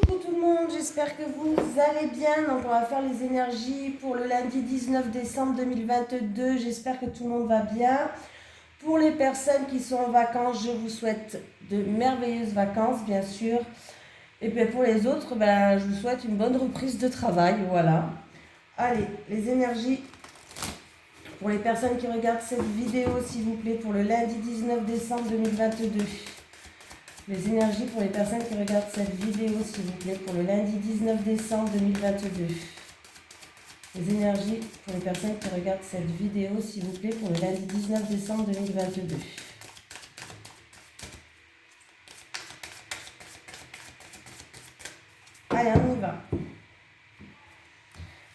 Bonjour tout le monde, j'espère que vous allez bien. Donc on va faire les énergies pour le lundi 19 décembre 2022. J'espère que tout le monde va bien. Pour les personnes qui sont en vacances, je vous souhaite de merveilleuses vacances, bien sûr. Et puis pour les autres, je vous souhaite une bonne reprise de travail. Voilà. Allez, les énergies pour les personnes qui regardent cette vidéo, s'il vous plaît, pour le lundi 19 décembre 2022. Les énergies pour les personnes qui regardent cette vidéo, s'il vous plaît, pour le lundi 19 décembre 2022. Les énergies pour les personnes qui regardent cette vidéo, s'il vous plaît, pour le lundi 19 décembre 2022. Allez, on y va.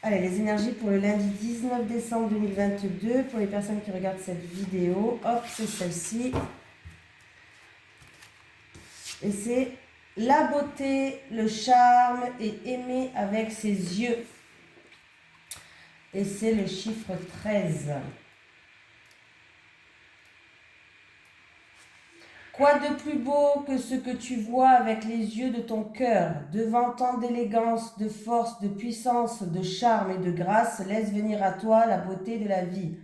Allez, les énergies pour le lundi 19 décembre 2022, pour les personnes qui regardent cette vidéo. Hop, c'est celle-ci. Et c'est la beauté, le charme et aimer avec ses yeux. Et c'est le chiffre 13. Quoi de plus beau que ce que tu vois avec les yeux de ton cœur, devant tant d'élégance, de force, de puissance, de charme et de grâce, laisse venir à toi la beauté de la vie.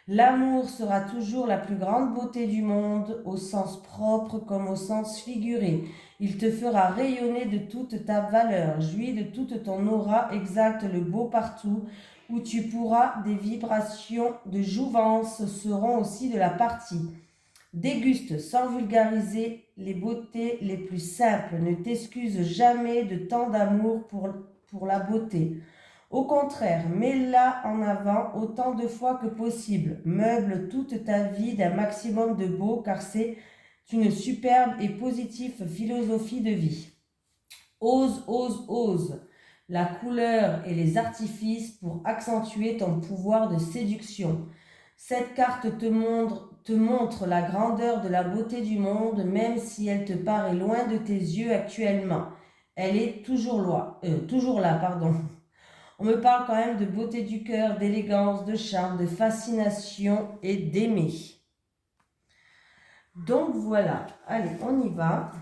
L'amour sera toujours la plus grande beauté du monde, au sens propre comme au sens figuré. Il te fera rayonner de toute ta valeur, jouis de toute ton aura, exalte le beau partout, où tu pourras des vibrations de jouvence seront aussi de la partie. Déguste sans vulgariser les beautés les plus simples. Ne t'excuse jamais de tant d'amour pour la beauté. Au contraire, mets-la en avant autant de fois que possible. Meuble toute ta vie d'un maximum de beau, car c'est une superbe et positive philosophie de vie. Ose, ose, ose la couleur et les artifices pour accentuer ton pouvoir de séduction. Cette carte te montre la grandeur de la beauté du monde, même si elle te paraît loin de tes yeux actuellement. Elle est toujours là, pardon. On me parle quand même de beauté du cœur, d'élégance, de charme, de fascination et d'aimer. Donc voilà, allez, on y va.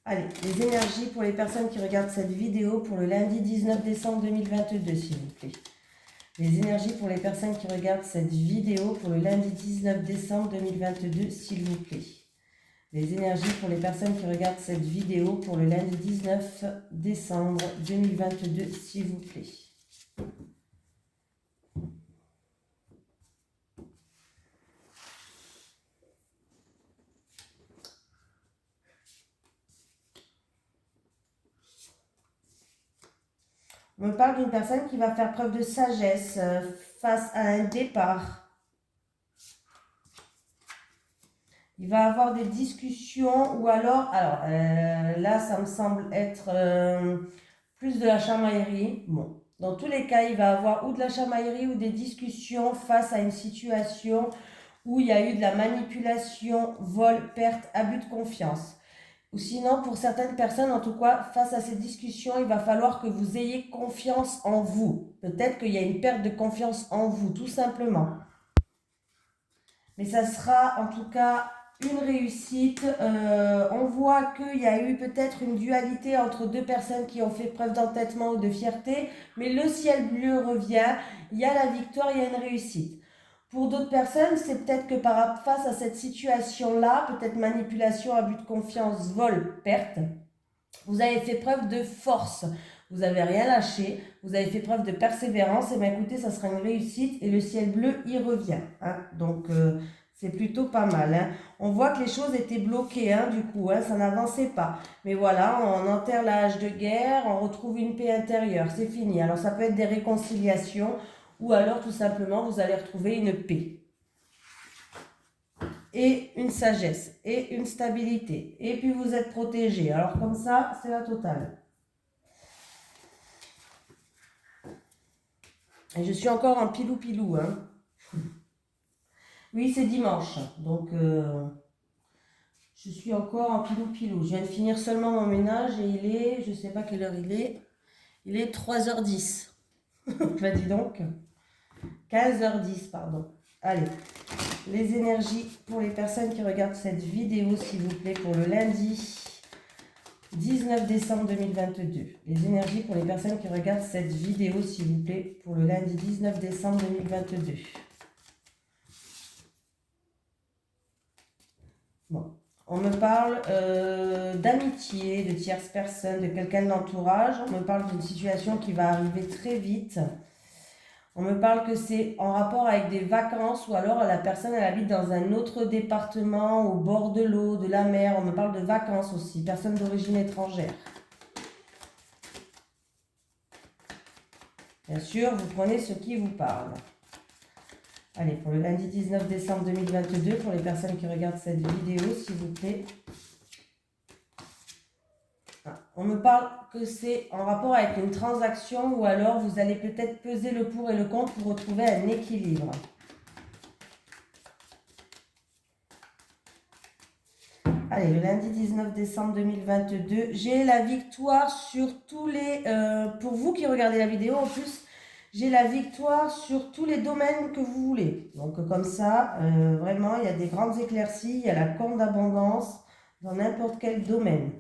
Allez, les énergies pour les personnes qui regardent cette vidéo pour le lundi 19 décembre 2022, s'il vous plaît. Les énergies pour les personnes qui regardent cette vidéo pour le lundi 19 décembre 2022, s'il vous plaît. Les énergies pour les personnes qui regardent cette vidéo pour le lundi 19 décembre 2022, s'il vous plaît. On me parle d'une personne qui va faire preuve de sagesse face à un départ. Il va avoir des discussions ou alors là ça me semble être plus de la chamaillerie. Bon, dans tous les cas, il va avoir ou de la chamaillerie ou des discussions face à une situation où il y a eu de la manipulation, vol, perte, abus de confiance. Ou sinon, pour certaines personnes, en tout cas, face à ces discussions, il va falloir que vous ayez confiance en vous. Peut-être qu'il y a une perte de confiance en vous, tout simplement. Mais ça sera en tout cas une réussite. On voit qu'il y a eu peut-être une dualité entre deux personnes qui ont fait preuve d'entêtement ou de fierté, mais le ciel bleu revient, il y a la victoire, il y a une réussite. Pour d'autres personnes, c'est peut-être que face à cette situation-là, peut-être manipulation, abus de confiance, vol, perte, vous avez fait preuve de force. Vous n'avez rien lâché, vous avez fait preuve de persévérance, et bien écoutez, ça sera une réussite et le ciel bleu y revient. Hein. Donc, c'est plutôt pas mal. Hein. On voit que les choses étaient bloquées, hein, du coup, hein, ça n'avançait pas. Mais voilà, on enterre la hache de guerre, on retrouve une paix intérieure, c'est fini. Alors, ça peut être des réconciliations ou alors tout simplement, vous allez retrouver une paix. Et une sagesse, et une stabilité. Et puis vous êtes protégé. Alors comme ça, c'est la totale. Et je suis encore en pilou-pilou. Hein. Oui, c'est dimanche. Donc, je suis encore en pilou-pilou. Je viens de finir seulement mon ménage et il est, je ne sais pas quelle heure il est 3h10. Dis donc. 15h10, pardon. Allez, les énergies pour les personnes qui regardent cette vidéo, s'il vous plaît, pour le lundi 19 décembre 2022. Les énergies pour les personnes qui regardent cette vidéo, s'il vous plaît, pour le lundi 19 décembre 2022. Bon, on me parle d'amitié, de tierces personnes, de quelqu'un de l'entourage. On me parle d'une situation qui va arriver très vite. On me parle que c'est en rapport avec des vacances ou alors la personne elle habite dans un autre département au bord de l'eau, de la mer. On me parle de vacances aussi, personne d'origine étrangère. Bien sûr, vous prenez ce qui vous parle. Allez, pour le lundi 19 décembre 2022, pour les personnes qui regardent cette vidéo, s'il vous plaît. On me parle que c'est en rapport avec une transaction ou alors vous allez peut-être peser le pour et le contre pour retrouver un équilibre. Allez, le lundi 19 décembre 2022, j'ai la victoire sur tous les... pour vous qui regardez la vidéo, en plus, j'ai la victoire sur tous les domaines que vous voulez. Donc comme ça, vraiment, il y a des grandes éclaircies, il y a la corne d'abondance dans n'importe quel domaine.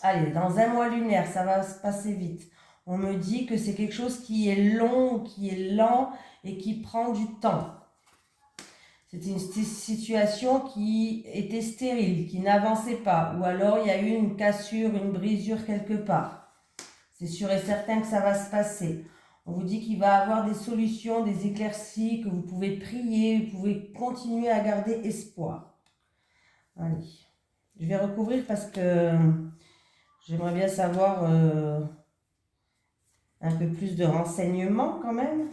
Allez, dans un mois lunaire, ça va se passer vite. On me dit que c'est quelque chose qui est long, qui est lent et qui prend du temps. C'était une situation qui était stérile, qui n'avançait pas. Ou alors il y a eu une cassure, une brisure quelque part. C'est sûr et certain que ça va se passer. On vous dit qu'il va y avoir des solutions, des éclaircies, que vous pouvez prier, vous pouvez continuer à garder espoir. Allez, je vais recouvrir parce que... j'aimerais bien savoir un peu plus de renseignements quand même.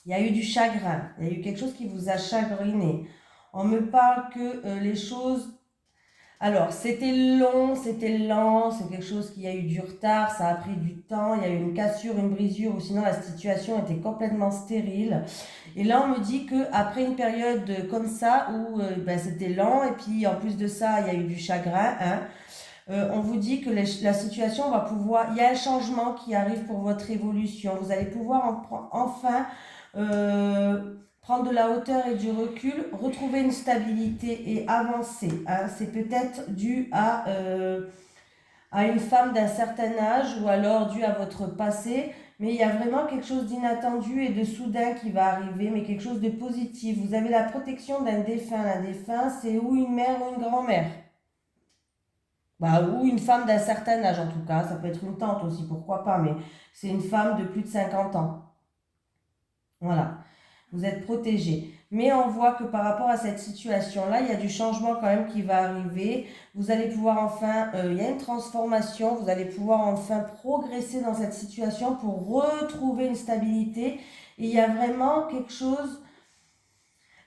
Il y a eu du chagrin, il y a eu quelque chose qui vous a chagriné. On me parle que les choses... Alors, c'était long, c'était lent, c'est quelque chose qui a eu du retard, ça a pris du temps, il y a eu une cassure, une brisure, ou sinon la situation était complètement stérile. Et là, on me dit qu'après une période comme ça, où c'était lent, et puis en plus de ça, il y a eu du chagrin, hein, on vous dit que la situation va pouvoir... Il y a un changement qui arrive pour votre évolution. Vous allez pouvoir enfin prendre de la hauteur et du recul, retrouver une stabilité et avancer. Hein. C'est peut-être dû à une femme d'un certain âge ou alors dû à votre passé. Mais il y a vraiment quelque chose d'inattendu et de soudain qui va arriver, mais quelque chose de positif. Vous avez la protection d'un défunt. Un défunt, c'est ou une mère ou une grand-mère. Ou une femme d'un certain âge en tout cas, ça peut être une tante aussi, pourquoi pas, mais c'est une femme de plus de 50 ans. Voilà, vous êtes protégé. Mais on voit que par rapport à cette situation-là, il y a du changement quand même qui va arriver. Vous allez pouvoir enfin, il y a une transformation, vous allez pouvoir enfin progresser dans cette situation pour retrouver une stabilité. Et il y a vraiment quelque chose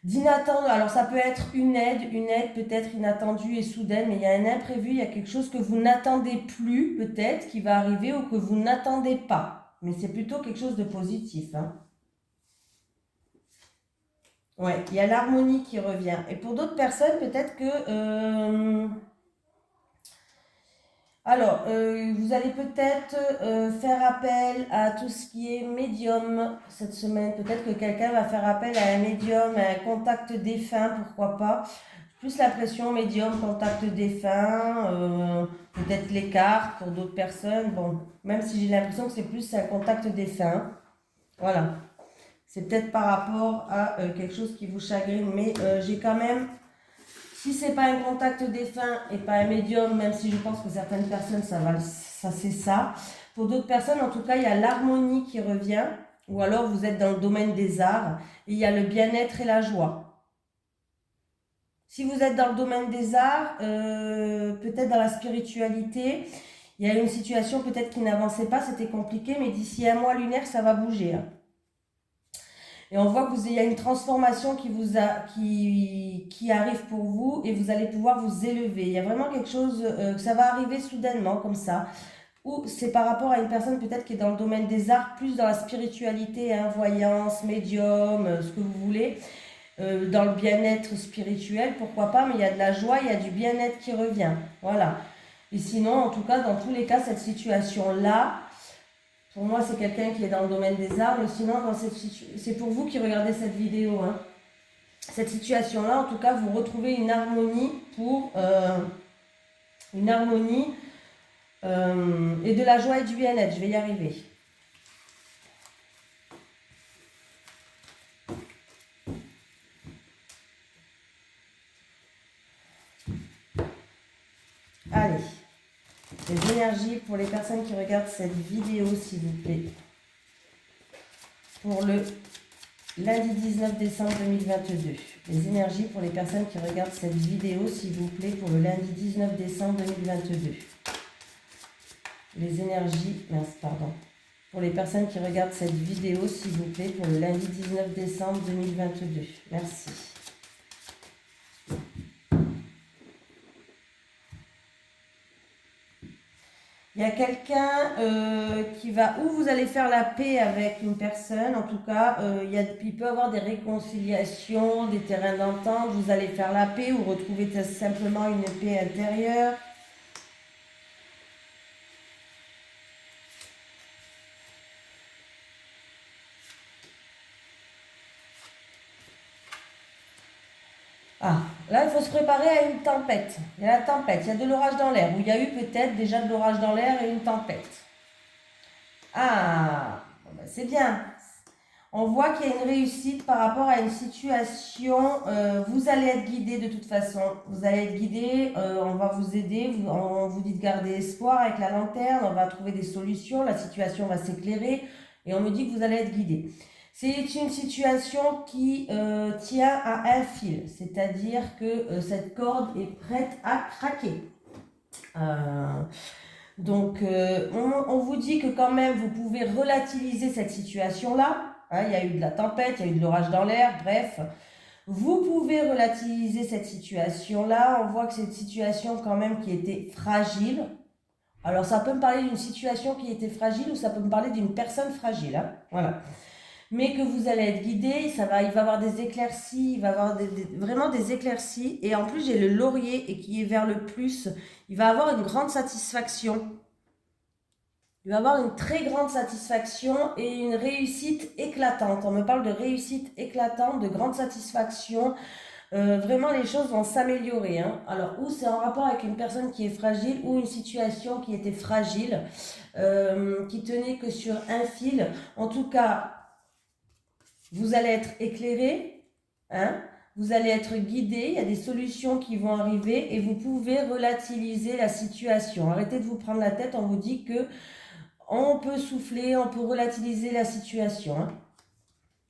d'inattendu. Alors ça peut être une aide peut-être inattendue et soudaine, mais il y a un imprévu, il y a quelque chose que vous n'attendez plus peut-être qui va arriver ou que vous n'attendez pas. Mais c'est plutôt quelque chose de positif. Hein. Ouais, il y a l'harmonie qui revient. Et pour d'autres personnes, peut-être que... vous allez peut-être faire appel à tout ce qui est médium cette semaine. Peut-être que quelqu'un va faire appel à un médium, à un contact défunt, pourquoi pas. Plus la pression médium, contact défunt, peut-être les cartes pour d'autres personnes. Bon, même si j'ai l'impression que c'est plus un contact défunt. Voilà. C'est peut-être par rapport à quelque chose qui vous chagrine, mais j'ai quand même... Si c'est pas un contact défunt et pas un médium, même si je pense que certaines personnes, ça c'est ça. Pour d'autres personnes, en tout cas, il y a l'harmonie qui revient, ou alors vous êtes dans le domaine des arts, et il y a le bien-être et la joie. Si vous êtes dans le domaine des arts, peut-être dans la spiritualité, il y a une situation peut-être qui n'avançait pas, c'était compliqué, mais d'ici un mois lunaire, ça va bouger. Hein. Et on voit qu'il y a une transformation qui arrive pour vous et vous allez pouvoir vous élever. Il y a vraiment quelque chose, que ça va arriver soudainement comme ça. Ou c'est par rapport à une personne peut-être qui est dans le domaine des arts, plus dans la spiritualité, hein, voyance, médium, ce que vous voulez. Dans le bien-être spirituel, pourquoi pas, mais il y a de la joie, il y a du bien-être qui revient. Voilà. Et sinon, en tout cas, dans tous les cas, cette situation-là, pour moi, c'est quelqu'un qui est dans le domaine des arts, mais sinon, c'est pour vous qui regardez cette vidéo. Hein. cette situation-là, en tout cas, vous retrouvez une harmonie pour une harmonie et de la joie et du bien-être. Je vais y arriver. Allez, les énergies pour les personnes qui regardent cette vidéo, s'il vous plaît. Pour le lundi 19 décembre 2022. Les énergies pour les personnes qui regardent cette vidéo, s'il vous plaît, pour le lundi 19 décembre 2022. Les énergies, mince, pardon. Pour les personnes qui regardent cette vidéo, s'il vous plaît, pour le lundi 19 décembre 2022. Merci. Il y a quelqu'un qui va, ou vous allez faire la paix avec une personne, en tout cas, il peut y avoir des réconciliations, des terrains d'entente, vous allez faire la paix ou retrouver simplement une paix intérieure. Ah, là, il faut se préparer à une tempête. Il y a la tempête, il y a de l'orage dans l'air, ou il y a eu peut-être déjà de l'orage dans l'air et une tempête. Ah, bon ben c'est bien. On voit qu'il y a une réussite par rapport à une situation. Vous allez être guidé de toute façon. Vous allez être guidé, on va vous aider. On vous dit de garder espoir avec la lanterne. On va trouver des solutions. La situation va s'éclairer. Et on me dit que vous allez être guidé. C'est une situation qui tient à un fil. C'est-à-dire que cette corde est prête à craquer. Donc, on vous dit que quand même, vous pouvez relativiser cette situation-là. Hein, il y a eu de la tempête, il y a eu de l'orage dans l'air, bref. Vous pouvez relativiser cette situation-là. On voit que c'est une situation quand même qui était fragile. Alors, ça peut me parler d'une situation qui était fragile ou ça peut me parler d'une personne fragile. Hein, voilà. Mais que vous allez être guidé, il va y avoir des éclaircies, il va y avoir vraiment des éclaircies. Et en plus, j'ai le laurier et qui est vers le plus. Il va avoir une grande satisfaction. Il va avoir une très grande satisfaction et une réussite éclatante. On me parle de réussite éclatante, de grande satisfaction. Vraiment, les choses vont s'améliorer. Hein. Alors, ou c'est en rapport avec une personne qui est fragile ou une situation qui était fragile, qui tenait que sur un fil. En tout cas, vous allez être éclairé, hein, vous allez être guidé, il y a des solutions qui vont arriver et vous pouvez relativiser la situation. Arrêtez de vous prendre la tête, on vous dit que on peut souffler, on peut relativiser la situation, hein,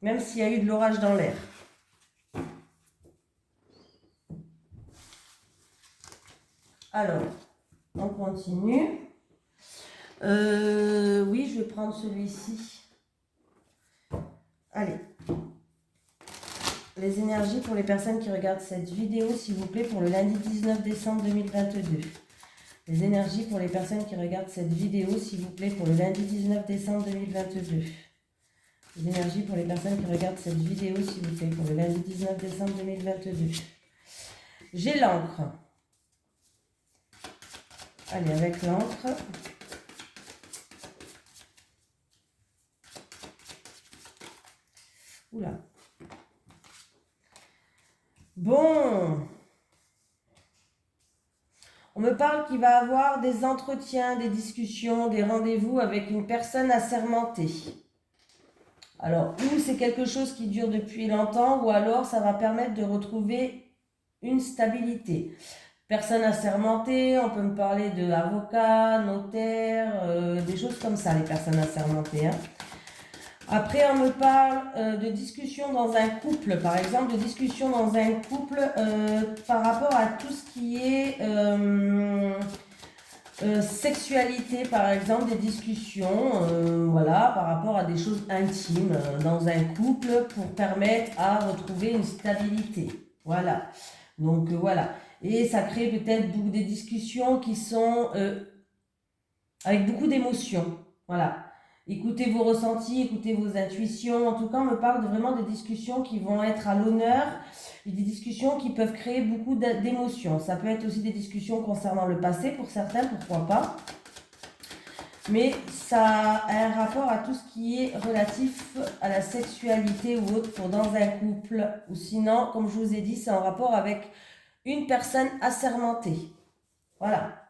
même s'il y a eu de l'orage dans l'air. Alors, on continue. Oui, je vais prendre celui-ci. Allez. Les énergies pour les personnes qui regardent cette vidéo, s'il vous plaît, pour le lundi 19 décembre 2022. Les énergies pour les personnes qui regardent cette vidéo, s'il vous plaît, pour le lundi 19 décembre 2022. Les énergies pour les personnes qui regardent cette vidéo, s'il vous plaît, pour le lundi 19 décembre 2022. J'ai l'encre. Allez, avec l'encre. Oula. Bon. On me parle qu'il va avoir des entretiens, des discussions, des rendez-vous avec une personne assermentée. Alors, ou c'est quelque chose qui dure depuis longtemps, ou alors ça va permettre de retrouver une stabilité. Personne assermentée, on peut me parler de avocat, notaire, des choses comme ça, les personnes assermentées. Hein. Après, on me parle de discussion dans un couple, par exemple, de discussion dans un couple par rapport à tout ce qui est sexualité, par exemple, des discussions, voilà, par rapport à des choses intimes dans un couple pour permettre à retrouver une stabilité. Voilà. Donc, voilà. Et ça crée peut-être des discussions qui sont avec beaucoup d'émotions. Voilà. Écoutez vos ressentis, écoutez vos intuitions. En tout cas, on me parle vraiment des discussions qui vont être à l'honneur et des discussions qui peuvent créer beaucoup d'émotions. Ça peut être aussi des discussions concernant le passé pour certains, pourquoi pas. mais ça a un rapport à tout ce qui est relatif à la sexualité ou autre pour dans un couple. Ou sinon, comme je vous ai dit, c'est en rapport avec une personne assermentée. Voilà.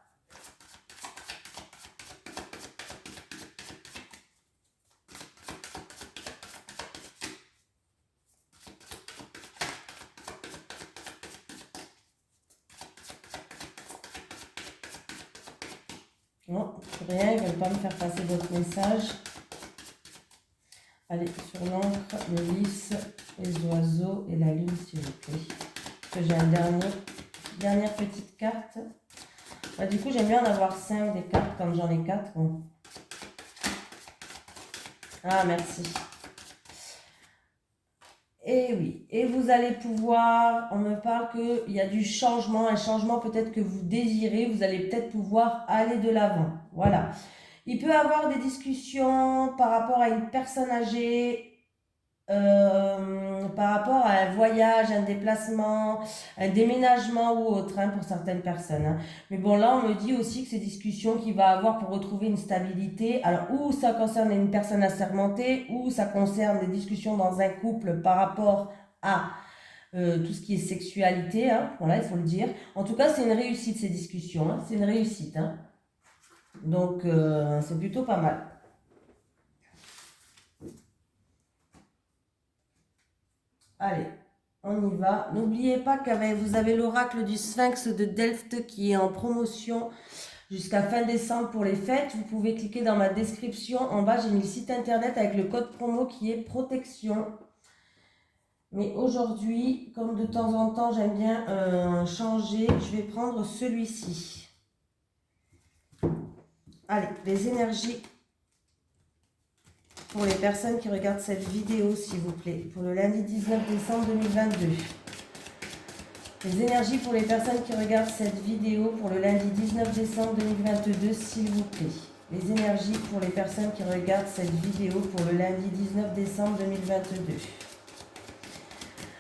Non, rien, ils ne veulent pas me faire passer votre message. Allez, sur l'encre, le lys, les oiseaux et la lune, s'il vous plaît. Parce que j'ai une dernière petite carte. Bah, du coup, j'aime bien en avoir 5 des cartes quand j'en ai 4. Bon. Ah, merci. Et oui, et vous allez pouvoir, on me parle qu'il y a du changement, un changement peut-être que vous désirez, vous allez peut-être pouvoir aller de l'avant. Voilà. Il peut y avoir des discussions par rapport à une personne âgée, par rapport à un voyage, un déplacement, un déménagement ou autre, hein, pour certaines personnes. Hein. Mais bon, là, on me dit aussi que ces discussions qu'il va avoir pour retrouver une stabilité, alors ou ça concerne une personne assermentée, ou ça concerne des discussions dans un couple par rapport à tout ce qui est sexualité, hein, voilà, il faut le dire. En tout cas, c'est une réussite ces discussions, hein, c'est une réussite. Hein. Donc, c'est plutôt pas mal. Allez, on y va. N'oubliez pas que vous avez l'oracle du Sphinx de Delft qui est en promotion jusqu'à fin décembre pour les fêtes. Vous pouvez cliquer dans ma description. En bas, j'ai mis le site internet avec le code promo qui est protection. Mais aujourd'hui, comme de temps en temps, j'aime bien changer, je vais prendre celui-ci. Allez, les énergies pour les personnes qui regardent cette vidéo, s'il vous plaît, pour le lundi 19 décembre 2022. Les énergies pour les personnes qui regardent cette vidéo pour le lundi 19 décembre 2022, s'il vous plaît. Les énergies pour les personnes qui regardent cette vidéo pour le lundi 19 décembre 2022.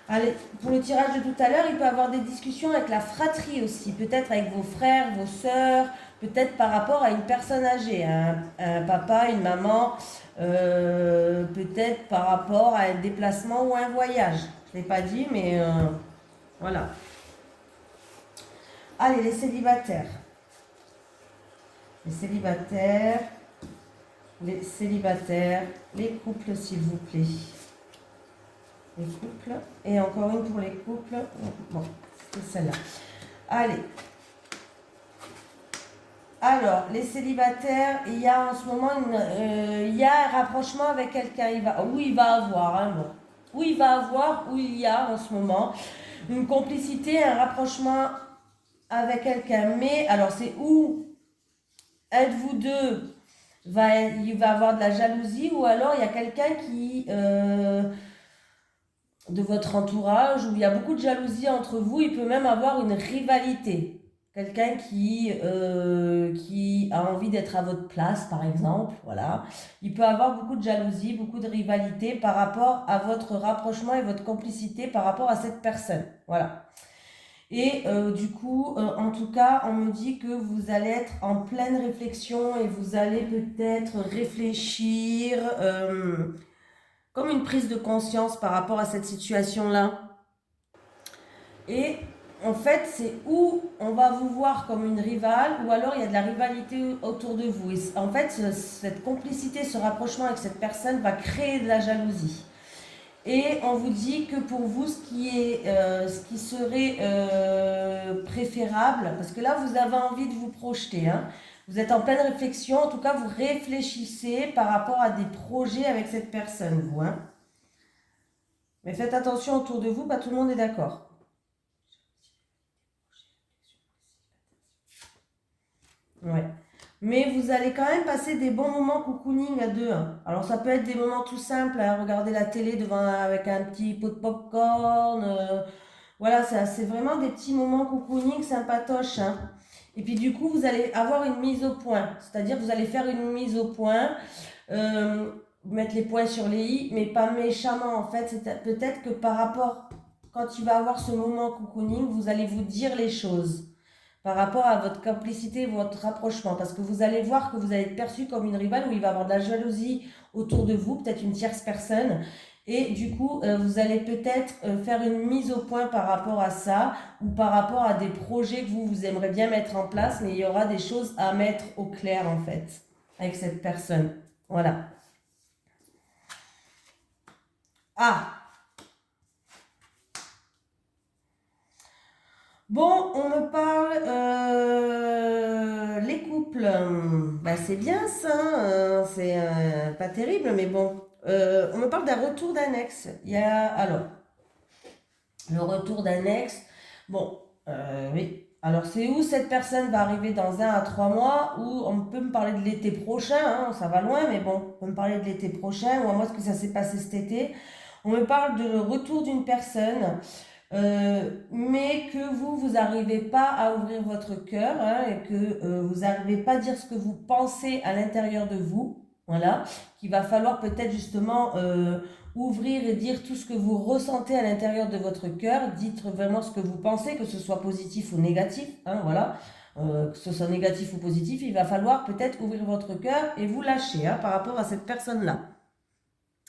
Allez, pour le tirage de tout à l'heure, il peut y avoir des discussions avec la fratrie aussi, peut-être avec vos frères, vos sœurs, peut-être par rapport à une personne âgée, un papa, une maman, peut-être par rapport à un déplacement ou un voyage. Je ne l'ai pas dit, mais voilà. Allez, les célibataires. Les célibataires, les célibataires, les couples, s'il vous plaît. Les couples. Et encore une pour les couples. Bon, c'est celle-là. Allez. Alors, les célibataires, il y a en ce moment il y a un rapprochement avec quelqu'un. Où il va avoir, hein, bon. Où il va avoir, où il y a en ce moment une complicité, un rapprochement avec quelqu'un. Mais, alors, c'est où un de vous deux il va avoir de la jalousie, ou alors il y a quelqu'un qui de votre entourage où il y a beaucoup de jalousie entre vous, il peut même avoir une rivalité. Quelqu'un qui a envie d'être à votre place, par exemple, voilà. Il peut avoir beaucoup de jalousie, beaucoup de rivalité par rapport à votre rapprochement et votre complicité par rapport à cette personne, voilà. Et du coup, en tout cas, on me dit que vous allez être en pleine réflexion et vous allez peut-être réfléchir comme une prise de conscience par rapport à cette situation-là. Et en fait, c'est où on va vous voir comme une rivale ou alors il y a de la rivalité autour de vous. Et en fait, cette complicité, ce rapprochement avec cette personne va créer de la jalousie. Et on vous dit que pour vous, ce qui serait préférable, parce que là, vous avez envie de vous projeter, hein. Vous êtes en pleine réflexion, en tout cas, vous réfléchissez par rapport à des projets avec cette personne, vous. Hein. Mais faites attention autour de vous, pas tout le monde est d'accord. Ouais. Mais vous allez quand même passer des bons moments cocooning à deux. Hein. Alors ça peut être des moments tout simples, hein, regarder la télé avec un petit pot de popcorn. Voilà, c'est vraiment des petits moments cocooning sympatoches. Hein. Et puis du coup, vous allez avoir une mise au point. C'est-à-dire vous allez faire une mise au point, mettre les points sur les i, mais pas méchamment en fait. C'est peut-être que par rapport, quand il va avoir ce moment cocooning, vous allez vous dire les choses. par rapport à votre complicité, votre rapprochement, parce que vous allez voir que vous allez être perçu comme une rivale, où il va y avoir de la jalousie autour de vous, peut-être une tierce personne, et du coup, vous allez peut-être faire une mise au point par rapport à ça, ou par rapport à des projets que vous aimeriez bien mettre en place, mais il y aura des choses à mettre au clair, en fait, avec cette personne. Voilà. Ah! Bon, on me parle les couples. Bah, c'est bien ça, c'est pas terrible, mais bon. On me parle d'un retour d'un ex. Il y a alors le retour d'un ex. Bon, oui. Alors c'est où cette personne va arriver dans 1 à 3 mois, ou on peut me parler de l'été prochain, hein, ça va loin, mais bon, on peut me parler de l'été prochain, ou à moi ce que ça s'est passé cet été. On me parle de retour d'une personne. Mais que vous n'arrivez pas à ouvrir votre cœur, hein, et que vous n'arrivez pas à dire ce que vous pensez à l'intérieur de vous, voilà, qu'il va falloir peut-être justement ouvrir et dire tout ce que vous ressentez à l'intérieur de votre cœur, dites vraiment ce que vous pensez, que ce soit positif ou négatif, hein, voilà, que ce soit négatif ou positif, il va falloir peut-être ouvrir votre cœur et vous lâcher, hein, par rapport à cette personne-là.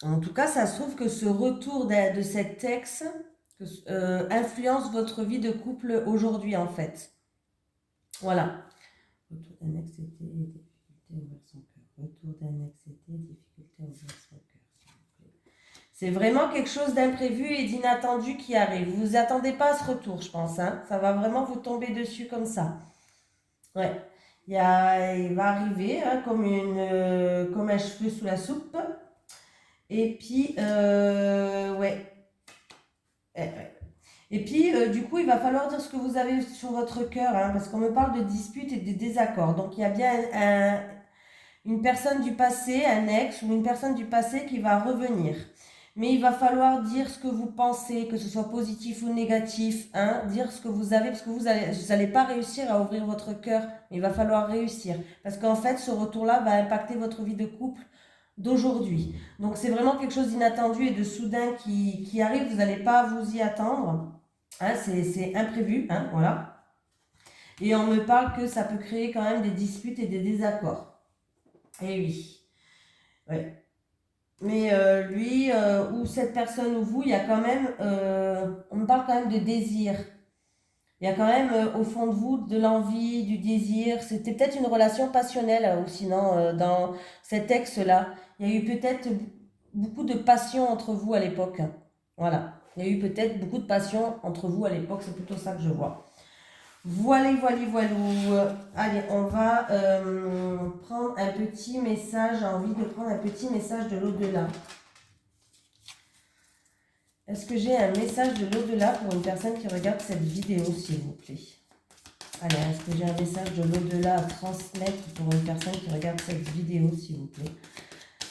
En tout cas, ça se trouve que ce retour de cet ex influence votre vie de couple aujourd'hui, en fait. Voilà. Retour d'un ex, c'était difficulté à ouvrir son cœur. Retour d'un ex, c'était difficulté à ouvrir son cœur, s'il vous plaît. C'est vraiment quelque chose d'imprévu et d'inattendu qui arrive. Vous vous attendez pas à ce retour, je pense, hein. Ça va vraiment vous tomber dessus comme ça. Ouais. Il va arriver, hein, comme un cheveu sous la soupe. Et puis, ouais. Et puis, du coup, il va falloir dire ce que vous avez sur votre cœur, hein, parce qu'on me parle de disputes et de désaccords. Donc, il y a bien une personne du passé, un ex ou une personne du passé qui va revenir. Mais il va falloir dire ce que vous pensez, que ce soit positif ou négatif, hein, dire ce que vous avez, parce que vous allez pas réussir à ouvrir votre cœur, mais il va falloir réussir. Parce qu'en fait, ce retour-là va impacter votre vie de couple d'aujourd'hui. Donc, c'est vraiment quelque chose d'inattendu et de soudain qui arrive, vous n'allez pas vous y attendre. Hein, c'est imprévu, hein, voilà. Et on me parle que ça peut créer quand même des disputes et des désaccords. Eh oui. Ouais. Mais lui, ou cette personne ou vous, il y a quand même, on me parle quand même de désir. Il y a quand même au fond de vous de l'envie, du désir. C'était peut-être une relation passionnelle, ou sinon dans cet ex-là. Il y a eu peut-être beaucoup de passion entre vous à l'époque. Voilà. Il y a eu peut-être beaucoup de passion entre vous à l'époque, c'est plutôt ça que je vois. Voilà, voilou. Allez, on va prendre un petit message. J'ai envie de prendre un petit message de l'au-delà. Est-ce que j'ai un message de l'au-delà pour une personne qui regarde cette vidéo, s'il vous plaît? Allez, est-ce que j'ai un message de l'au-delà à transmettre pour une personne qui regarde cette vidéo, s'il vous plaît?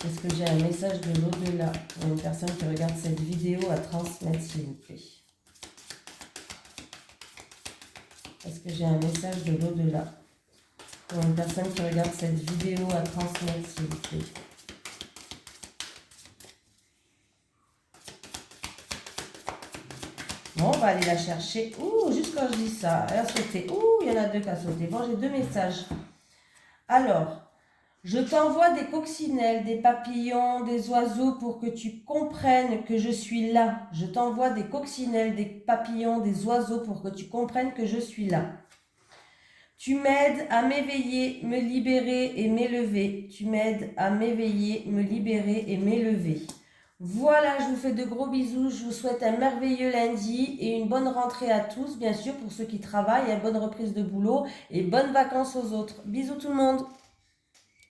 Est-ce que j'ai un message de l'au-delà pour une personne qui regarde cette vidéo à transmettre, s'il vous plaît? Est-ce que j'ai un message de l'au-delà pour une personne qui regarde cette vidéo à transmettre, s'il vous plaît? Bon, on va aller la chercher. Ouh, juste quand je dis ça, elle a sauté. Ouh, il y en a deux qui a sauté. Bon, j'ai deux messages. Alors, je t'envoie des coccinelles, des papillons, des oiseaux pour que tu comprennes que je suis là. Je t'envoie des coccinelles, des papillons, des oiseaux pour que tu comprennes que je suis là. Tu m'aides à m'éveiller, me libérer et m'élever. Tu m'aides à m'éveiller, me libérer et m'élever. Voilà, je vous fais de gros bisous. Je vous souhaite un merveilleux lundi et une bonne rentrée à tous, bien sûr, pour ceux qui travaillent, une bonne reprise de boulot et bonnes vacances aux autres. Bisous tout le monde.